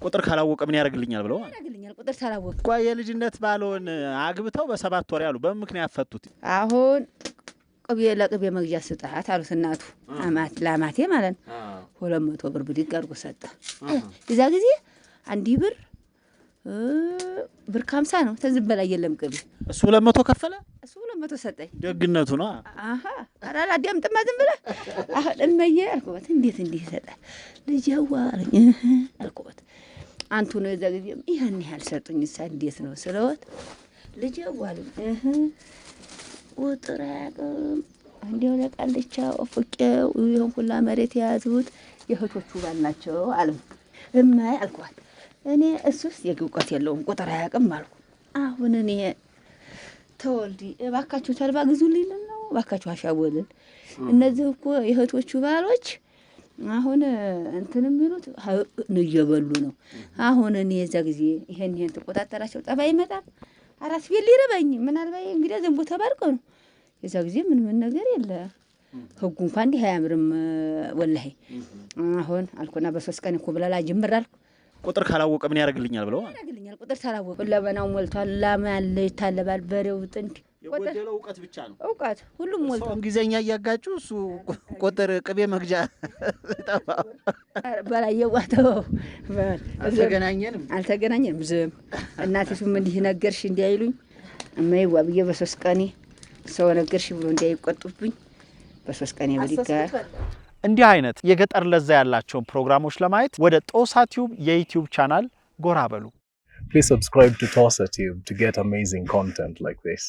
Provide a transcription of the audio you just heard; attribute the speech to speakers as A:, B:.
A: ቁጥር ካላወቀ ምን ያደርግልኛል ብለው
B: ያደርግልኛል ቁጥር ካላወቀ
A: ቆይ የልጅነት ባለውን አግብተው በ7 ወር ያሉ በምን ምክንያት ፈቱት?
B: አሁን ቅቤ ለቅቤ መግዣ ስጣት አሉት እናቱ ለአማቴ ማለት ነው። 200 ብር ብድግ አድርጎ ሰጠ። እዛ ጊዜ አንዲ ብር 50 ነው ተዝም በላይ የለም ቅቤ።
A: እሱ 200 ከፈለ፣
B: እሱ 200 ሰጠኝ።
A: ደግነቱ ነው።
B: አራላ አዳምጥማ ዝም ብለህ አሁን እመዬ አልኩበት። እንዴት እንዲህ ይሰጣል ልጅዋ አለኝ። አልኩበት አንቱ ነው እዛ ጊዜ ይሄን ያህል ሰጡኝ። እንዴት ነው ስለወት ልጅዋ አለኝ። ቁጥር አያውቅም እንዲያው ለቃልቻ ኦፍቄው ይሁን ሁላ መሬት የያዙት የእህቶቹ ባል ናቸው አለ። እማይ አልኳት እኔ እሱስ የግውቀት የለውም ቁጥር አያውቅም አልኩ። አሁን እኔ ተወልዲ እባካችሁ ተልባ ግዙልኝ ነው እባካችሁ አሻወልን። እነዚህ እኮ የእህቶቹ ባሎች አሁን እንትን የሚሉት ነው እየበሉ ነው። አሁን እኔ የዛ ጊዜ ይሄን ተቆጣጣራቸው ጠባይ ይመጣል። አራስ ቤት ሊረባኝ ምናልባት እንግዲህ ዘንቦ ተባርቆ ነው። የዛ ጊዜ ምን ነገር የለ ህጉ እንኳን እንዲህ አያምርም ወላሂ። አሁን አልኩና በ3 ቀን እኮ ብላላ ጅምር አልኩ።
A: ቁጥር ካላወቀ ምን ያደርግልኛል ብለው
B: ያደርግልኛል ቁጥር ካላወቀ ለበናው ሞልቷል። ላማለ ይታለባል በሬው ጥንት
A: የጎደለው እውቀት ብቻ ነው።
B: እውቀት ሁሉም ሞልቷል።
A: እንግሊዘኛ እያጋጩ እሱ ቁጥር ቅቤ መግዣ ጠፋ።
B: በላይ የዋተው
A: አልተገናኘንም
B: ዝም እናቴቱም እንዲህ ነገርሽ እንዲያይሉኝ እማይዋ ብዬ በ3 ቀኔ ሰው ነገርሽ ብሎ እንዲያይቆጡብኝ በ3 ቀኔ ብድጋ።
A: እንዲህ አይነት የገጠር ለዛ ያላቸው ፕሮግራሞች ለማየት ወደ ጦሳ ቲዩብ የዩቲዩብ ቻናል ጎራ በሉ።
C: Please subscribe to Tosa Tube to get amazing content like this.